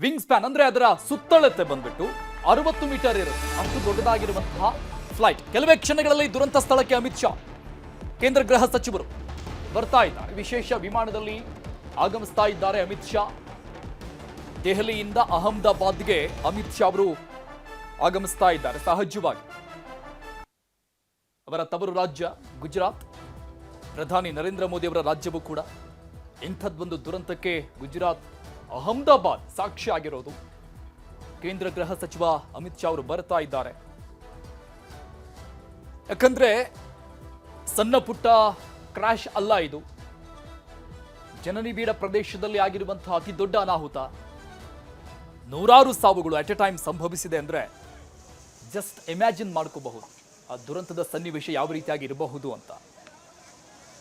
Wing span ಅಂದ್ರೆ ಅದರ ಸುತ್ತಳತೆ ಬಂದ್ಬಿಟ್ಟು 60 ಮೀಟರ್ ಇರುತ್ತೆ. ಅಷ್ಟು ದೊಡ್ಡದಾಗಿರುವಂತಹ ಫ್ಲೈಟ್. ಕೆಲವೇ ಕ್ಷಣಗಳಲ್ಲಿ ದುರಂತ ಸ್ಥಳಕ್ಕೆ ಅಮಿತ್ ಶಾ ಕೇಂದ್ರ ಗೃಹ ಸಚಿವರು ಬರ್ತಾ ಇದ್ದಾರೆ. ವಿಶೇಷ ವಿಮಾನದಲ್ಲಿ ಆಗಮಿಸ್ತಾ ಇದ್ದಾರೆ ಅಮಿತ್ ಶಾ. ದೆಹಲಿಯಿಂದ ಅಹಮದಾಬಾದ್ಗೆ ಅಮಿತ್ ಶಾ ಅವರು ಆಗಮಿಸ್ತಾ ಇದ್ದಾರೆ. ಸಹಜವಾಗಿ ಅವರ ತವರು ರಾಜ್ಯ ಗುಜರಾತ್, ಪ್ರಧಾನಿ ನರೇಂದ್ರ ಮೋದಿ ಅವರ ರಾಜ್ಯವೂ ಕೂಡ. ಇಂಥದ್ದೊಂದು ದುರಂತಕ್ಕೆ ಗುಜರಾತ್ ಅಹಮದಾಬಾದ್ ಸಾಕ್ಷಿ ಆಗಿರೋದು. ಕೇಂದ್ರ ಗೃಹ ಸಚಿವ ಅಮಿತ್ ಶಾ ಅವರು ಬರ್ತಾ ಇದ್ದಾರೆ. ಯಾಕಂದ್ರೆ ಸಣ್ಣ ಪುಟ್ಟ ಕ್ರಾಶ್ ಅಲ್ಲ ಇದು. ಜನನಿಬಿಡ ಪ್ರದೇಶದಲ್ಲಿ ಆಗಿರುವಂತಹ ಅತಿ ದೊಡ್ಡ ಅನಾಹುತ. ನೂರಾರು ಸಾವುಗಳು ಅಟ್ ಎ ಟೈಮ್ ಸಂಭವಿಸಿದೆ ಅಂದ್ರೆ ಜಸ್ಟ್ ಇಮ್ಯಾಜಿನ್ ಮಾಡ್ಕೋಬಹುದು ಆ ದುರಂತದ ಸನ್ನಿವೇಶ ಯಾವ ರೀತಿಯಾಗಿ ಇರಬಹುದು ಅಂತ.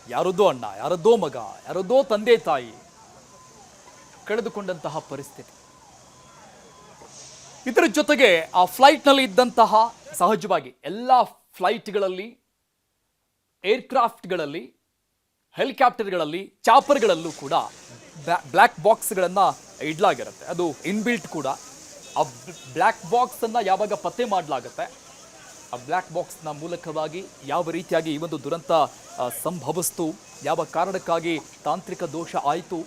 ಯಾರದ್ದೋ ಅಣ್ಣ, ಯಾರದ್ದೋ ಮಗ, ಯಾರದ್ದೋ ತಂದೆ ತಾಯಿ ಕಳೆದುಕೊಂಡಂತಹ ಪರಿಸ್ಥಿತಿ. ಇದರ ಜೊತೆಗೆ ಆ ಫ್ಲೈಟ್ನಲ್ಲಿ ಇದ್ದಂತಹ, ಸಹಜವಾಗಿ ಎಲ್ಲ ಫ್ಲೈಟ್ಗಳಲ್ಲಿ, ಏರ್ಕ್ರಾಫ್ಟ್ಗಳಲ್ಲಿ, ಹೆಲಿಕಾಪ್ಟರ್ಗಳಲ್ಲಿ, ಚಾಪರ್ಗಳಲ್ಲೂ ಕೂಡ ಬ್ಲ್ಯಾಕ್ ಬಾಕ್ಸ್ಗಳನ್ನು ಇಡಲಾಗಿರುತ್ತೆ. ಅದು ಇನ್ಬಿಲ್ಟ್ ಕೂಡ. ಆ ಬ್ಲ್ಯಾಕ್ ಬಾಕ್ಸ್ ಅನ್ನ ಯಾವಾಗ ಪತ್ತೆ ಮಾಡಲಾಗುತ್ತೆ, ಆ ಬ್ಲ್ಯಾಕ್ ಬಾಕ್ಸ್ನ ಮೂಲಕವಾಗಿ ಯಾವ ರೀತಿಯಾಗಿ ಈ ಒಂದು ದುರಂತ ಸಂಭವಿಸ್ತು, ಯಾವ ಕಾರಣಕ್ಕಾಗಿ ತಾಂತ್ರಿಕ ದೋಷ ಆಯಿತು,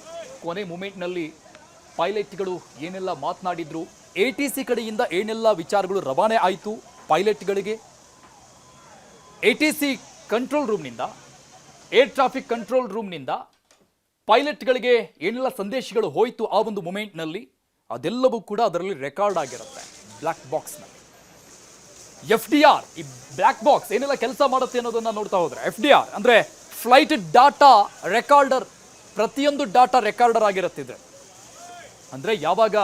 ಕೊನೆ ಮೂಮೆಂಟ್ನಲ್ಲಿ ಪೈಲಟ್ಗಳು ಏನೆಲ್ಲ ಮಾತನಾಡಿದ್ರು, ATC ಕಡೆಯಿಂದ ಏನೆಲ್ಲ ವಿಚಾರಗಳು ರವಾನೆ ಆಯಿತು ಪೈಲಟ್ಗಳಿಗೆ, ATC ಕಂಟ್ರೋಲ್ ರೂಮ್ನಿಂದ, ಏರ್ ಟ್ರಾಫಿಕ್ ಕಂಟ್ರೋಲ್ ರೂಮ್ನಿಂದ ಪೈಲಟ್ಗಳಿಗೆ ಏನೆಲ್ಲ ಸಂದೇಶಗಳು ಹೋಯಿತು ಆ ಒಂದು ಮೂಮೆಂಟ್ನಲ್ಲಿ, ಅದೆಲ್ಲವೂ ಕೂಡ ಅದರಲ್ಲಿ ರೆಕಾರ್ಡ್ ಆಗಿರುತ್ತೆ ಬ್ಲ್ಯಾಕ್ ಬಾಕ್ಸ್ನಲ್ಲಿ. FDR, ಈ ಬ್ಲ್ಯಾಕ್ ಬಾಕ್ಸ್ ಏನೆಲ್ಲ ಕೆಲಸ ಮಾಡುತ್ತೆ ಅನ್ನೋದನ್ನ ನೋಡ್ತಾ ಹೋದ್ರೆ, FDR ಅಂದ್ರೆ ಫ್ಲೈಟ್ ಡಾಟಾ ರೆಕಾರ್ಡರ್. ಪ್ರತಿಯೊಂದು ಡಾಟಾ ರೆಕಾರ್ಡರ್ ಆಗಿರುತ್ತೆ. ಅಂದ್ರೆ ಯಾವಾಗ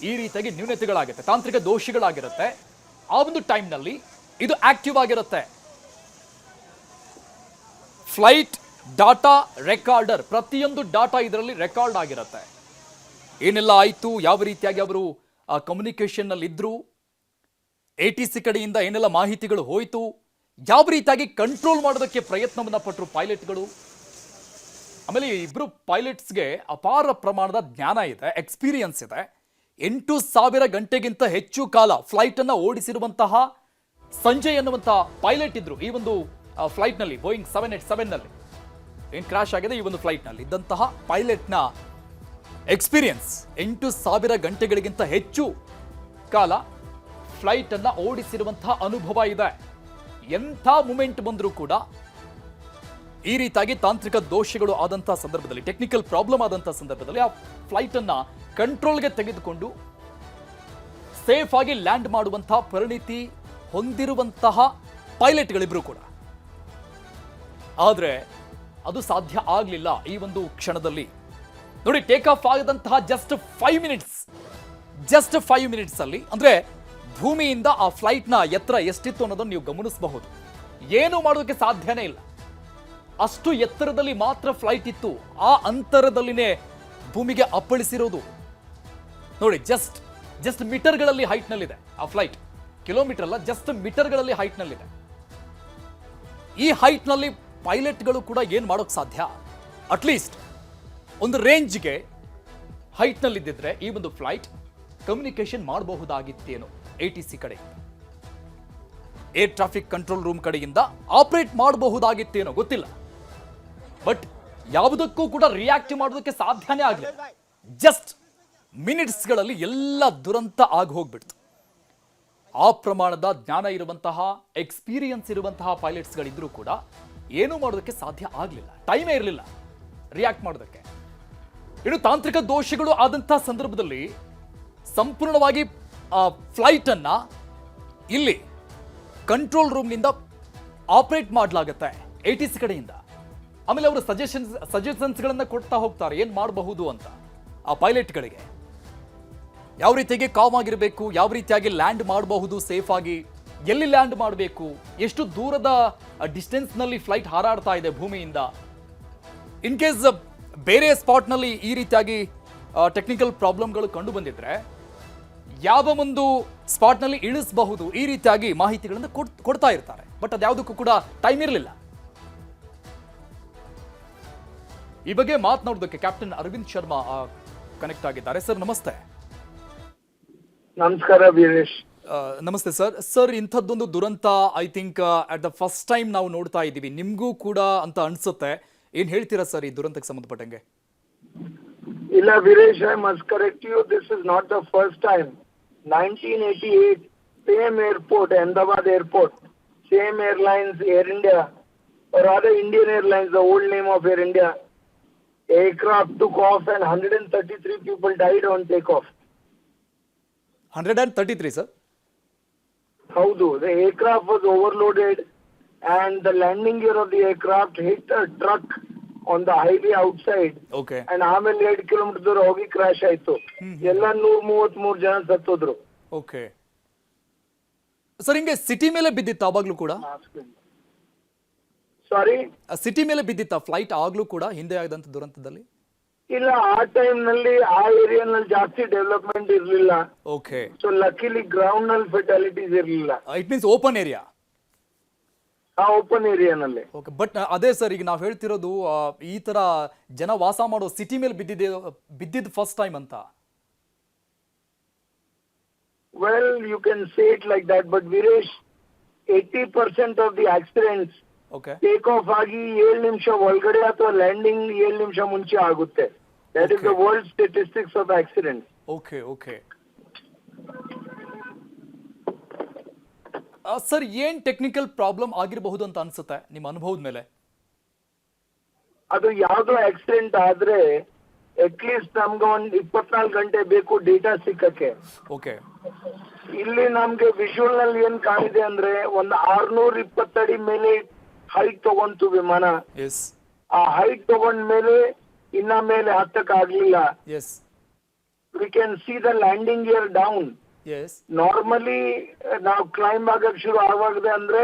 ಈ ರೀತಿಯಾಗಿ ನ್ಯೂನತೆಗಳಾಗುತ್ತೆ, ತಾಂತ್ರಿಕ ದೋಷಗಳಾಗಿರುತ್ತೆ, ಆ ಒಂದು ಟೈಮ್ನಲ್ಲಿ ಇದು ಆಕ್ಟಿವ್ ಆಗಿರುತ್ತೆ. ಫ್ಲೈಟ್ ಡಾಟಾ ರೆಕಾರ್ಡರ್, ಪ್ರತಿಯೊಂದು ಡಾಟಾ ಇದರಲ್ಲಿ ರೆಕಾರ್ಡ್ ಆಗಿರುತ್ತೆ. ಏನೆಲ್ಲ ಆಯಿತು, ಯಾವ ರೀತಿಯಾಗಿ ಅವರು ಕಮ್ಯುನಿಕೇಶನ್ ನಲ್ಲಿ ಇದ್ರು, ATC ಕಡೆಯಿಂದ ಏನೆಲ್ಲ ಮಾಹಿತಿಗಳು ಹೋಯಿತು, ಯಾವ ರೀತಿಯಾಗಿ ಕಂಟ್ರೋಲ್ ಮಾಡೋದಕ್ಕೆ ಪ್ರಯತ್ನವನ್ನ ಪಟ್ಟರು ಪೈಲಟ್ಗಳು. ಆಮೇಲೆ ಇಬ್ರು ಪೈಲಟ್ಸ್ಗೆ ಅಪಾರ ಪ್ರಮಾಣದ ಜ್ಞಾನ ಇದೆ, ಎಕ್ಸ್ಪೀರಿಯನ್ಸ್ ಇದೆ. 8,000 ಗಂಟೆಗಿಂತ ಹೆಚ್ಚು ಕಾಲ ಫ್ಲೈಟ್ ಅನ್ನ ಓಡಿಸಿರುವಂತಹ ಸಂಜಯ್ ಅನ್ನುವಂತಹ ಪೈಲಟ್ ಇದ್ರು ಈ ಒಂದು ಫ್ಲೈಟ್ನಲ್ಲಿ, ಬೋಯಿಂಗ್ 787 ನಲ್ಲಿ ಏನ್ ಕ್ರಾಶ್ ಆಗಿದೆ ಈ ಒಂದು ಫ್ಲೈಟ್ನಲ್ಲಿ ಇದ್ದಂತಹ ಪೈಲಟ್ನ ಎಕ್ಸ್ಪೀರಿಯನ್ಸ್. 8,000 ಗಂಟೆಗಳಿಗಿಂತ ಹೆಚ್ಚು ಕಾಲ ಫ್ಲೈಟ್ ಅನ್ನ ಓಡಿಸಿರುವಂತಹ ಅನುಭವ ಇದೆ. ಎಂಥ ಮೂಮೆಂಟ್ ಬಂದರೂ ಕೂಡ ಈ ರೀತಿಯಾಗಿ ತಾಂತ್ರಿಕ ದೋಷಗಳು ಆದಂತಹ ಸಂದರ್ಭದಲ್ಲಿ, ಟೆಕ್ನಿಕಲ್ ಪ್ರಾಬ್ಲಮ್ ಆದಂತಹ ಸಂದರ್ಭದಲ್ಲಿ ಆ ಫ್ಲೈಟ್ ಅನ್ನ ಕಂಟ್ರೋಲ್ಗೆ ತೆಗೆದುಕೊಂಡು ಸೇಫ್ ಆಗಿ ಲ್ಯಾಂಡ್ ಮಾಡುವಂತಹ ಪರಿಣಿತಿ ಹೊಂದಿರುವಂತಹ ಪೈಲಟ್ಗಳಿಬ್ರು ಕೂಡ. ಆದ್ರೆ ಅದು ಸಾಧ್ಯ ಆಗಲಿಲ್ಲ ಈ ಒಂದು ಕ್ಷಣದಲ್ಲಿ. ನೋಡಿ, ಟೇಕ್ ಆಫ್ ಆಗದಂತಹ ಜಸ್ಟ್ 5 ಮಿನಿಟ್ಸ್ ಅಲ್ಲಿ, ಅಂದ್ರೆ ಭೂಮಿಯಿಂದ ಆ ಫ್ಲೈಟ್ನ ಎತ್ತರ ಎಷ್ಟಿತ್ತು ಅನ್ನೋದನ್ನು ನೀವು ಗಮನಿಸಬಹುದು. ಏನು ಮಾಡೋದಕ್ಕೆ ಸಾಧ್ಯನೇ ಇಲ್ಲ. ಅಷ್ಟು ಎತ್ತರದಲ್ಲಿ ಮಾತ್ರ ಫ್ಲೈಟ್ ಇತ್ತು. ಆ ಅಂತರದಲ್ಲಿನೇ ಭೂಮಿಗೆ ಅಪ್ಪಳಿಸಿರೋದು. ನೋಡಿ, ಜಸ್ಟ್ ಮೀಟರ್ಗಳಲ್ಲಿ ಹೈಟ್ನಲ್ಲಿದೆ ಆ ಫ್ಲೈಟ್. ಕಿಲೋಮೀಟರ್ ಅಲ್ಲ, ಜಸ್ಟ್ ಮೀಟರ್ಗಳಲ್ಲಿ ಹೈಟ್ನಲ್ಲಿದೆ. ಈ ಹೈಟ್ನಲ್ಲಿ ಪೈಲಟ್ಗಳು ಕೂಡ ಏನು ಮಾಡೋಕೆ ಸಾಧ್ಯ? ಅಟ್ಲೀಸ್ಟ್ ಒಂದು ರೇಂಜ್ಗೆ ಹೈಟ್ನಲ್ಲಿದ್ದಿದ್ರೆ ಈ ಒಂದು ಫ್ಲೈಟ್ ಕಮ್ಯುನಿಕೇಶನ್ ಮಾಡಬಹುದಾಗಿತ್ತೇನೋ. ATC ಕಡೆಯಿಂದ, ಏರ್ ಟ್ರಾಫಿಕ್ ಕಂಟ್ರೋಲ್ ರೂಮ್ ಕಡೆಯಿಂದ ಆಪರೇಟ್ ಮಾಡಬಹುದಾಗಿತ್ತೇನೋ, ಗೊತ್ತಿಲ್ಲ. ಬಟ್ ಯಾವುದಕ್ಕೂ ಕೂಡ ರಿಯಾಕ್ಟ್ ಮಾಡೋದಕ್ಕೆ ಸಾಧ್ಯನೇ ಆಗಲಿಲ್ಲ. ಜಸ್ಟ್ ಮಿನಿಟ್ಸ್ಗಳಲ್ಲಿ ಎಲ್ಲ ದುರಂತ ಆಗಿ ಹೋಗ್ಬಿಡ್ತು. ಆ ಪ್ರಮಾಣದ ಜ್ಞಾನ ಇರುವಂತಹ, ಎಕ್ಸ್ಪೀರಿಯನ್ಸ್ ಇರುವಂತಹ ಪೈಲಟ್ಸ್ಗಳಿದ್ರೂ ಕೂಡ ಏನೂ ಮಾಡೋದಕ್ಕೆ ಸಾಧ್ಯ ಆಗಲಿಲ್ಲ. ಟೈಮೇ ಇರಲಿಲ್ಲ ರಿಯಾಕ್ಟ್ ಮಾಡೋದಕ್ಕೆ. ಇನ್ನು ತಾಂತ್ರಿಕ ದೋಷಗಳು ಆದಂತಹ ಸಂದರ್ಭದಲ್ಲಿ ಸಂಪೂರ್ಣವಾಗಿ ಆ ಫ್ಲೈಟ್ ಅನ್ನ ಇಲ್ಲಿ ಕಂಟ್ರೋಲ್ ರೂಮ್ನಿಂದ ಆಪರೇಟ್ ಮಾಡಲಾಗುತ್ತೆ ATC ಕಡೆಯಿಂದ. ಆಮೇಲೆ ಅವರು ಸಜೆಷನ್ಸ್ಗಳನ್ನ ಕೊಡ್ತಾ ಹೋಗ್ತಾರೆ ಏನ್ ಮಾಡಬಹುದು ಅಂತ ಆ ಪೈಲಟ್ಗಳಿಗೆ. ಯಾವ ರೀತಿಯಾಗಿ ಕಾಮ್ ಆಗಿರಬೇಕು, ಯಾವ ರೀತಿಯಾಗಿ ಲ್ಯಾಂಡ್ ಮಾಡಬಹುದು ಸೇಫ್ ಆಗಿ, ಎಲ್ಲಿ ಲ್ಯಾಂಡ್ ಮಾಡಬೇಕು, ಎಷ್ಟು ದೂರದ ಡಿಸ್ಟೆನ್ಸ್ನಲ್ಲಿ ಫ್ಲೈಟ್ ಹಾರಾಡ್ತಾ ಇದೆ ಭೂಮಿಯಿಂದ. ಇನ್ ಕೇಸ್ ಬೇರೆ ಸ್ಪಾಟ್ನಲ್ಲಿ ಈ ರೀತಿಯಾಗಿ ಟೆಕ್ನಿಕಲ್ ಪ್ರಾಬ್ಲಮ್ಗಳು ಕಂಡು ಬಂದಿದ್ರೆ ಯಾವ ಒಂದು ಸ್ಪಾಟ್ನಲ್ಲಿ ಇಳಿಸಬಹುದು, ಈ ರೀತಿಯಾಗಿ ಮಾಹಿತಿಗಳನ್ನು ಕೊಡ್ತಾ ಇರ್ತಾರೆ. ಬಟ್ ಅದ್ಯಾವುದಕ್ಕೂ ಕೂಡ ಟೈಮ್ ಇರಲಿಲ್ಲ. ಈ ಬಗ್ಗೆ ಮಾತನಾಡೋದಕ್ಕೆ ಕ್ಯಾಪ್ಟನ್ ಅರವಿಂದ್ ಶರ್ಮಾ ಕನೆಕ್ಟ್ ಆಗಿದ್ದಾರೆ. ಸರ್ ನಮಸ್ತೆ. ನಮಸ್ಕಾರ ವೀರೇಶ್. ನಮಸ್ತೆ ಸರ್. ಸರ್, ಇಂಥದ್ದೊಂದು ದುರಂತ I think at the first time ನಾವು ನೋಡ್ತಾ ಇದ್ದೀವಿ. ನಿಮಗೂ ಕೂಡ ಅಂತ ಅನ್ಸುತ್ತೆ. ಏನ್ ಹೇಳ್ತೀರಾ ಸರ್ ಈ ದುರಂತಕ್ಕೆ ಸಂಬಂಧಪಟ್ಟಂಗೆ? ಇಲ್ಲ Veeresh, I must correct you. This is not the first time. 1988, same airport, Ahmedabad airport, same airlines, Air India, or rather Indian Airlines, the old name of Air India. Aircraft took off and 133 people died on takeoff. 133 sir? Howdo, the aircraft was overloaded and the landing gear of the aircraft hit a truck on the highway outside. Okay. And ಆಮೇಲೆ 2 kilometre ದೂರ ಹೋಗಿ crash ಆಯ್ತು. ಎಲ್ಲ 133 ಜನ ಸತ್ತೋದ್ರು. Okay sir, ಹಿಂಗೆ city ಮೇಲೆ ಬಿದ್ದಿತ್ತ ಆವಾಗ್ಲೂ ಕೂಡ? ಸಾರಿ, city ಮೇಲೆ ಬಿದ್ದಿತ್ತ ಫ್ಲೈಟ್ ಆಗ್ಲೂ ಕೂಡ ಹಿಂದೆ ಆಗದಂತ ದುರಂತದಲ್ಲಿ? ಇಲ್ಲ, ಆ ಟೈಮ್ ನಲ್ಲಿ ಆ ಏರಿಯಾ ನಲ್ಲಿ ಜಾಸ್ತಿ ಡೆವಲಪ್ಮೆಂಟ್ ಇರ್ಲಿಲ್ಲ. ಓಕೆ. ಸೊ ಲಕಿಲಿ ಗ್ರೌಂಡ್ ನಲ್ಲಿ ಫೆಟಾಲಿಟೀಸ್ ಇರ್ಲಿಲ್ಲ. It means open area? ಆ ಓಪನ್ ಏರಿಯಾನಲ್ಲಿ. ಓಕೆ, ಬಟ್ ಅದೇ ಸರ್, ಈಗ ನಾವು ಹೇಳ್ತಿರೋದು ಈ ತರ ಜನ ವಾಸ ಮಾಡೋ ಸಿಟಿ ಮೇಲೆ ಬಿದ್ದಿದ್ದು ಫಸ್ಟ್ ಟೈಮ್ ಅಂತ. Well, you can say it like that, but Viresh, 80% of the accidents okay take off ಆಗಿ 7 ನಿಮಿಷ ಒಳಗಡೆ ಅಥವಾ ಲ್ಯಾಂಡಿಂಗ್ 7 ನಿಮಿಷ ಮುಂಚೆ ಆಗುತ್ತೆ. That is the world statistics of accident. Okay okay sir, ಏನ್ ಟೆಕ್ನಿಕಲ್ ಪ್ರಾಬ್ಲಮ್ ಆಗಿರಬಹುದು ಅಂತ ಅನ್ಸುತ್ತೆ ನಿಮ್ಮ ಅನುಭವದ ಮೇಲೆ? ಅದು ಯಾವ್ದೋ ಆಕ್ಸಿಡೆಂಟ್ ಆದ್ರೆ ಅಟ್ಲೀಸ್ಟ್ ನಮ್ಗೆ ಒಂದ್ 24 ಗಂಟೆ ಬೇಕು ಡೇಟಾ ಸಿಕ್ಕಕ್ಕೆ. ಓಕೆ. ಇಲ್ಲಿ ನಮ್ಗೆ ವಿಜುವಲ್ ನಲ್ಲಿ ಏನ್ ಕಾಣಿದೆ ಅಂದ್ರೆ ಒಂದು 620 ಅಡಿ ಮೇಲೆ ಹೈಟ್ ತಗೊಂತು ವಿಮಾನ. ಎಸ್. ಆ ಹೈಟ್ ತಗೊಂಡ ಮೇಲೆ ಇನ್ನ ಮೇಲೆ ಹತ್ತಕ್ ಆಗ್ಲಿಲ್ಲ. Yes. We can see the landing gear down. Yes. Normally ನಾವು ಕ್ಲೈಂಬ್ ಆಗಕ್ ಶುರು ಆವಾಗದೆ ಅಂದ್ರೆ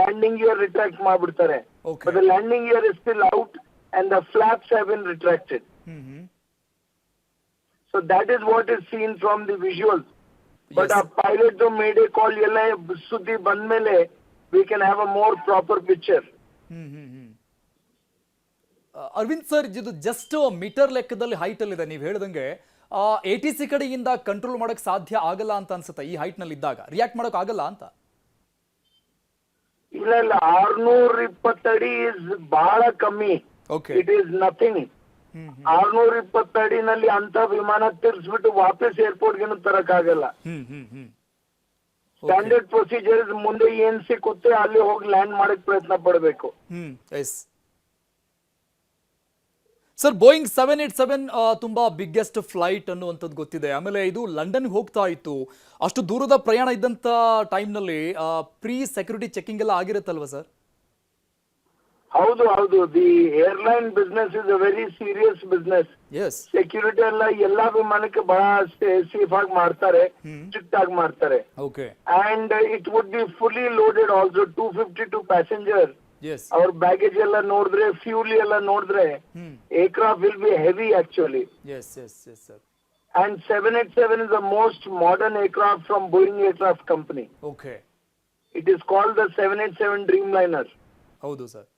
ಲ್ಯಾಂಡಿಂಗ್ ಗಿಯರ್ ರಿಟ್ರಾಕ್ಟ್ ಮಾಡ್ಬಿಡ್ತಾರೆ. Okay. But the landing gear is still out and the flaps have been retracted. So that is what is seen from the visuals. But Yes. our pilot to mayday call yella sudhi bandmele we can have a more proper picture. Arvind sir, ಇದು just metre ಲೆಕ್ಕದಲ್ಲಿ height ಅಲ್ಲಿ ಇದೆ. ನೀವು ಹೇಳ್ದಂಗೆ ATC ಕಡೆಯಿಂದ control ಮಾಡಕ್ ಸಾಧ್ಯ ಆಗಲ್ಲ ಅಂತ ಅನ್ಸುತ್ತೆ. ಈ ಹೈಟ್ ನಲ್ಲಿ ಇದ್ದಾಗ ರಿಯಾಕ್ಟ್ ಮಾಡಕ್ ಆಗಲ್ಲ ಅಂತ? ಇಲ್ಲ ಇಲ್ಲ, 620 ಅಡಿ ಇಸ್ ಬಹಳ ಕಮ್ಮಿ. ಓಕೆ. It is nothing. 620 ಅಡಿನಲ್ಲಿ ಅಂತ ವಿಮಾನ ತಿರ್ಸ್ಬಿಟ್ಟು ವಾಪಸ್ ಏರ್ಪೋರ್ಟ್ ಗೆ ತರಕ್ ಆಗಲ್ಲ. ಸ್ಟ್ಯಾಂಡರ್ಡ್ ಪ್ರೊಸೀಜರ್ ಮುಂದೆ ಏನ್ ಸಿಕ್ಕುತ್ತೆ ಅಲ್ಲಿ ಹೋಗಿ ಲ್ಯಾಂಡ್ ಮಾಡಕ್ ಪ್ರಯತ್ನ ಪಡಬೇಕು. ಎಸ್ ಸರ್, ಬೋಯಿಂಗ್ 787 ತುಂಬಾ ಬಿಗ್ಗೆಸ್ಟ್ ಫ್ಲೈಟ್ ಅನ್ನುವಂಥದ್ದು ಗೊತ್ತಿದೆ. ಆಮೇಲೆ ಇದು ಲಂಡನ್ಗೆ ಹೋಗ್ತಾ ಇತ್ತು. ಅಷ್ಟು ದೂರದ ಪ್ರಯಾಣ ಇದ್ದಂತ ಟೈಮ್ನಲ್ಲಿ ಪ್ರೀ ಸೆಕ್ಯೂರಿಟಿ ಚೆಕಿಂಗ್ ಎಲ್ಲ ಆಗಿರುತ್ತಲ್ವಾ ಸರ್? ಹೌದು ಹೌದು, the airline business is a very serious business. Yes. Security ಎಲ್ಲ ಎಲ್ಲಾ ವಿಮಾನಕ್ಕೆ ಬಹಳ ಸೇಫ್ ಆಗಿ ಮಾಡ್ತಾರೆ, ಸ್ಟ್ರಿಕ್ಟ್ ಆಗಿ ಮಾಡ್ತಾರೆ. Okay. And it would be fully loaded also. 252 passenger. Yes. ಅವ್ರ ಬ್ಯಾಗೇಜ್ ಎಲ್ಲ ನೋಡಿದ್ರೆ, ಫ್ಯೂಲ್ ಎಲ್ಲ ನೋಡಿದ್ರೆ aircraft will be heavy actually. Yes yes yes sir. And 787 is the most modern aircraft from Boeing Aircraft Company. Okay. It is called the 787 Dreamliner. ಹೌದು sir.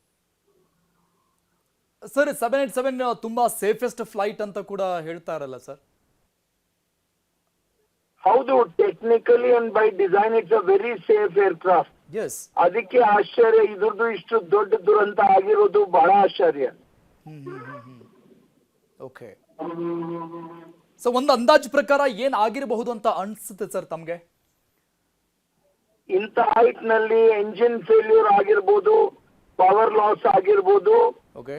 Sir, 787 ತುಂಬಾ safest flight ಅಂತ ಕೂಡ ಹೇಳ್ತಾ ಇರಲ್ಲ ಸರ್? ಹೌದು, technically and by design it's a very safe aircraft. Yes. ಅದಕ್ಕೆ ಆಶ್ಚರ್ಯ, ಇದ್ರದ್ದು ಇಷ್ಟು ದೊಡ್ಡ ದುರಂತ ಆಗಿರೋದು ಬಹಳ ಆಶ್ಚರ್ಯ. ಓಕೆ. ಸೊ ಒಂದು ಅಂದಾಜು ಪ್ರಕಾರ ಏನ್ ಆಗಿರಬಹುದು ಅಂತ ಅನ್ಸುತ್ತೆ ಸರ್ ತಮ್ಗೆ? ಇಂಥ ಹೈಟ್ ನಲ್ಲಿ ಎಂಜಿನ್ ಫೇಲ್ಯೂರ್ ಆಗಿರ್ಬೋದು, ಪವರ್ ಲಾಸ್ ಆಗಿರ್ಬೋದು, ಓಕೆ,